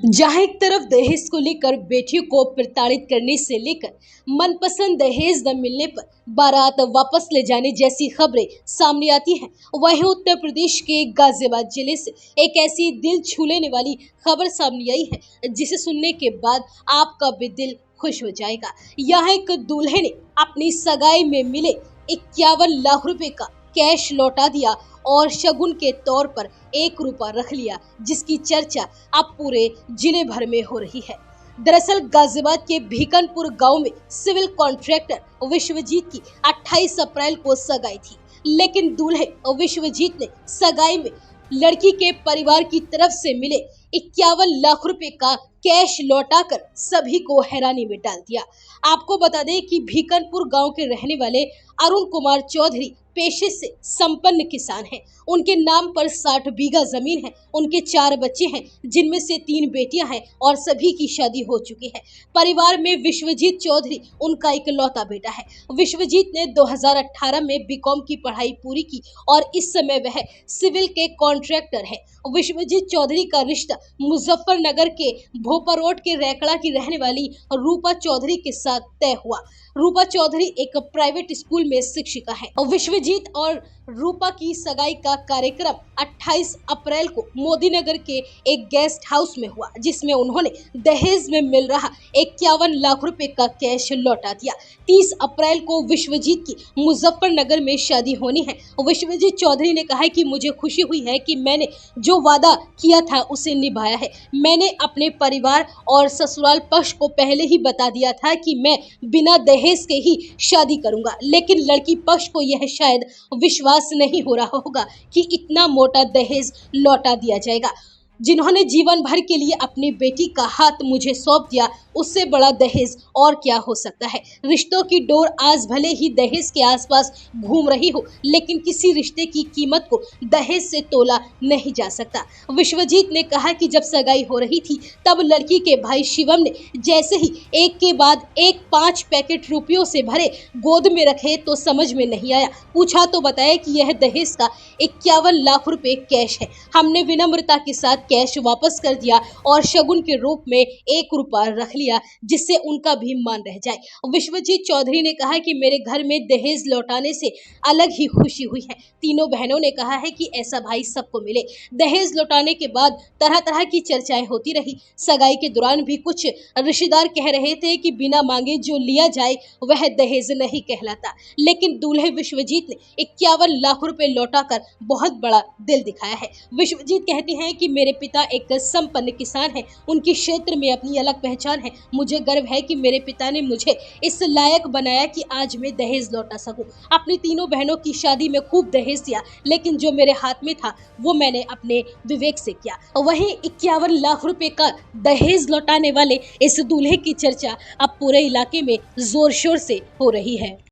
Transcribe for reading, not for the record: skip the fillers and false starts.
जहां एक तरफ दहेज को लेकर बेटियों को प्रताड़ित करने से लेकर मनपसंद दहेज न मिलने पर बारात वापस ले जाने जैसी खबरें सामने आती हैं, वहीं उत्तर प्रदेश के गाजियाबाद जिले से एक ऐसी दिल छू लेने वाली खबर सामने आई है जिसे सुनने के बाद आपका भी दिल खुश हो जाएगा। यहाँ एक दूल्हे ने अपनी सगाई में मिले 51 लाख रुपए का कैश लौटा दिया और शगुन के तौर पर 1 रुपया रख लिया, जिसकी चर्चा अब पूरे जिले भर में हो रही है। दरअसल गाजियाबाद के भीकनपुर गांव में सिविल कॉन्ट्रैक्टर विश्वजीत की 28 अप्रैल को सगाई थी, लेकिन दूल्हे विश्वजीत ने सगाई में लड़की के परिवार की तरफ से मिले 51 लाख रुपए का कैश लौटाकर सभी को हैरानी में डाल दिया। आपको बता दें कि भीकनपुर गांव के रहने वाले अरुण कुमार चौधरी पेशे से संपन्न किसान हैं। उनके नाम पर 60 बीघा जमीन है। उनके 4 बच्चे हैं, जिनमें से 3 बेटियां हैं और सभी की शादी हो चुकी है। परिवार में विश्वजीत चौधरी उनका इकलौता बेटा है। विश्वजीत ने 2018 में बीकॉम की पढ़ाई पूरी की और इस समय वह सिविल के कॉन्ट्रैक्टर है। विश्वजीत चौधरी का रिश्ता मुजफ्फरनगर के भोपा रोड के रैकड़ा की रहने वाली रूपा चौधरी के साथ तय हुआ। रूपा चौधरी एक प्राइवेट स्कूल में शिक्षिका है। विश्वजीत और रूपा की सगाई का कार्यक्रम 28 अप्रैल को मोदीनगर के एक गेस्ट हाउस में हुआ, जिसमें उन्होंने दहेज में मिल रहा 51 लाख रुपए का कैश लौटा दिया। 30 अप्रैल को विश्वजीत की मुजफ्फरनगर में शादी होनी है। विश्वजीत चौधरी ने कहा है कि मुझे खुशी हुई है कि मैंने जो वादा किया था उसे निभाया है। मैंने अपने परिवार और ससुराल पक्ष को पहले ही बता दिया था कि मैं बिना दहेज के ही शादी करूंगा, लेकिन लड़की पक्ष को यह शायद विश्वास नहीं हो रहा होगा कि इतना मोटा दहेज लौटा दिया जाएगा। जिन्होंने जीवन भर के लिए अपनी बेटी का हाथ मुझे सौंप दिया, उससे बड़ा दहेज और क्या हो सकता है। रिश्तों की डोर आज भले ही दहेज के आसपास घूम रही हो, लेकिन किसी रिश्ते की कीमत को दहेज से तोला नहीं जा सकता। विश्वजीत ने कहा कि जब सगाई हो रही थी तब लड़की के भाई शिवम ने जैसे ही एक के बाद एक 5 पैकेट रुपयों से भरे गोद में रखे तो समझ में नहीं आया। पूछा तो बताया कि यह दहेज का 51 लाख रुपए कैश है। हमने विनम्रता के साथ कैश वापस कर दिया और शगुन के रूप में 1 रुपया रख लिया, जिससे उनका भी मान रह जाए। विश्वजीत चौधरी ने कहा कि मेरे घर में दहेज लौटाने से अलग ही खुशी हुई है। तीनों बहनों ने कहा है कि ऐसा भाई सबको मिले। दहेज लौटाने के बाद तरह तरह की चर्चाएं होती रही। सगाई के दौरान भी कुछ रिश्तेदार कह रहे थे कि बिना मांगे जो लिया जाए वह दहेज नहीं कहलाता, लेकिन दूल्हे विश्वजीत ने 51 लाख रुपए लौटाकर बहुत बड़ा दिल दिखाया है। विश्वजीत कहते हैं कि मेरे पिता एक संपन्न किसान हैं। उनकी क्षेत्र में अपनी अलग पहचान है। मुझे गर्व है कि मेरे पिता ने मुझे इस लायक बनाया कि आज मैं दहेज लौटा सकूं। अपनी तीनों बहनों की शादी में खूब दहेज दिया, लेकिन जो मेरे हाथ में था वो मैंने अपने विवेक से किया। वहीं 51 लाख रुपए का दहेज लौटाने वाले इस दूल्हे की चर्चा अब पूरे इलाके में जोर शोर से हो रही है।